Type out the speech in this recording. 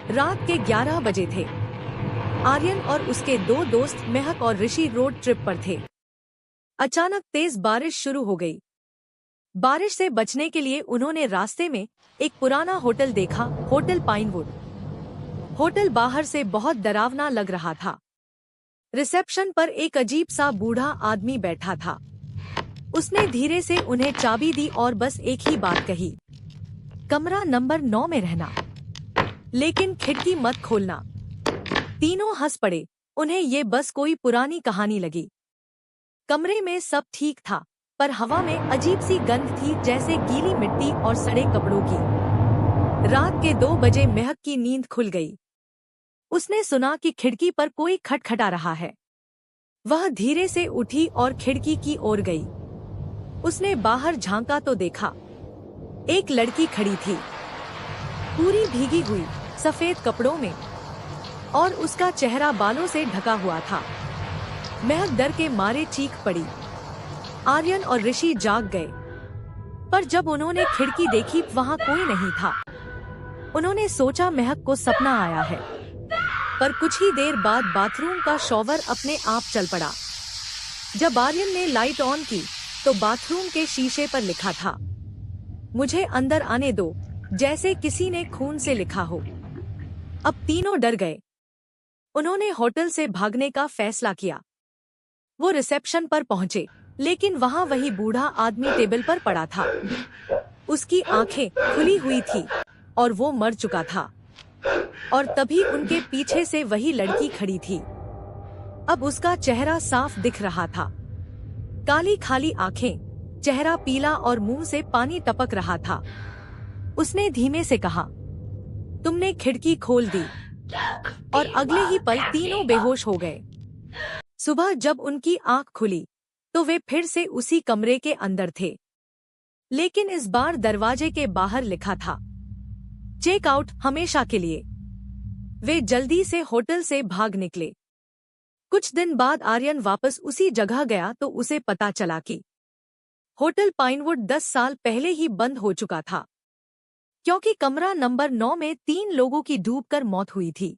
रात के 11 बजे थे। आर्यन और उसके दो दोस्त महक और ऋषि रोड ट्रिप पर थे। अचानक तेज बारिश शुरू हो गई। बारिश से बचने के लिए उन्होंने रास्ते में एक पुराना होटल देखा, होटल पाइनवुड। होटल बाहर से बहुत डरावना लग रहा था। रिसेप्शन पर एक अजीब सा बूढ़ा आदमी बैठा था। उसने धीरे से उन्हें चाबी दी और बस एक ही बात कही, कमरा नंबर 9 में रहना, लेकिन खिड़की मत खोलना। तीनों हंस पड़े। उन्हें ये बस कोई पुरानी कहानी लगी। कमरे में सब ठीक था, पर हवा में अजीब सी गंध थी, जैसे गीली मिट्टी और सड़े कपड़ों की। रात के 2 बजे महक की नींद खुल गई। उसने सुना कि खिड़की पर कोई खटखटा रहा है। वह धीरे से उठी और खिड़की की ओर गई। उसने बाहर झांका तो देखा, एक लड़की खड़ी थी, पूरी भीगी हुई, सफेद कपड़ों में, और उसका चेहरा बालों से ढका हुआ था। महक डर के मारे चीख पड़ी। आर्यन और ऋषि जाग गए, पर जब उन्होंने खिड़की देखी वहां कोई नहीं था। उन्होंने सोचा महक को सपना आया है, पर कुछ ही देर बाद बाथरूम का शॉवर अपने आप चल पड़ा। जब आर्यन ने लाइट ऑन की तो बाथरूम के शीशे पर लिखा था, मुझे अंदर आने दो, जैसे किसी ने खून से लिखा हो। अब तीनों डर गए। उन्होंने होटल से भागने का फैसला किया। वो रिसेप्शन पर पहुंचे, लेकिन वहां वही बूढ़ा आदमी टेबल पर पड़ा था। उसकी आंखें खुली हुई थी और वो मर चुका था। और तभी उनके पीछे से वही लड़की खड़ी थी। अब उसका चेहरा साफ दिख रहा था, काली खाली आंखें, चेहरा पीला और मुंह से पानी टपक रहा था। उसने धीमे से कहा, तुमने खिड़की खोल दी। और अगले ही पल तीनों बेहोश हो गए। सुबह जब उनकी आंख खुली तो वे फिर से उसी कमरे के अंदर थे, लेकिन इस बार दरवाजे के बाहर लिखा था, चेक आउट हमेशा के लिए। वे जल्दी से होटल से भाग निकले। कुछ दिन बाद आर्यन वापस उसी जगह गया तो उसे पता चला कि होटल पाइनवुड 10 साल पहले ही बंद हो चुका था, क्योंकि कमरा नंबर 9 में 3 लोगों की डूबकर मौत हुई थी।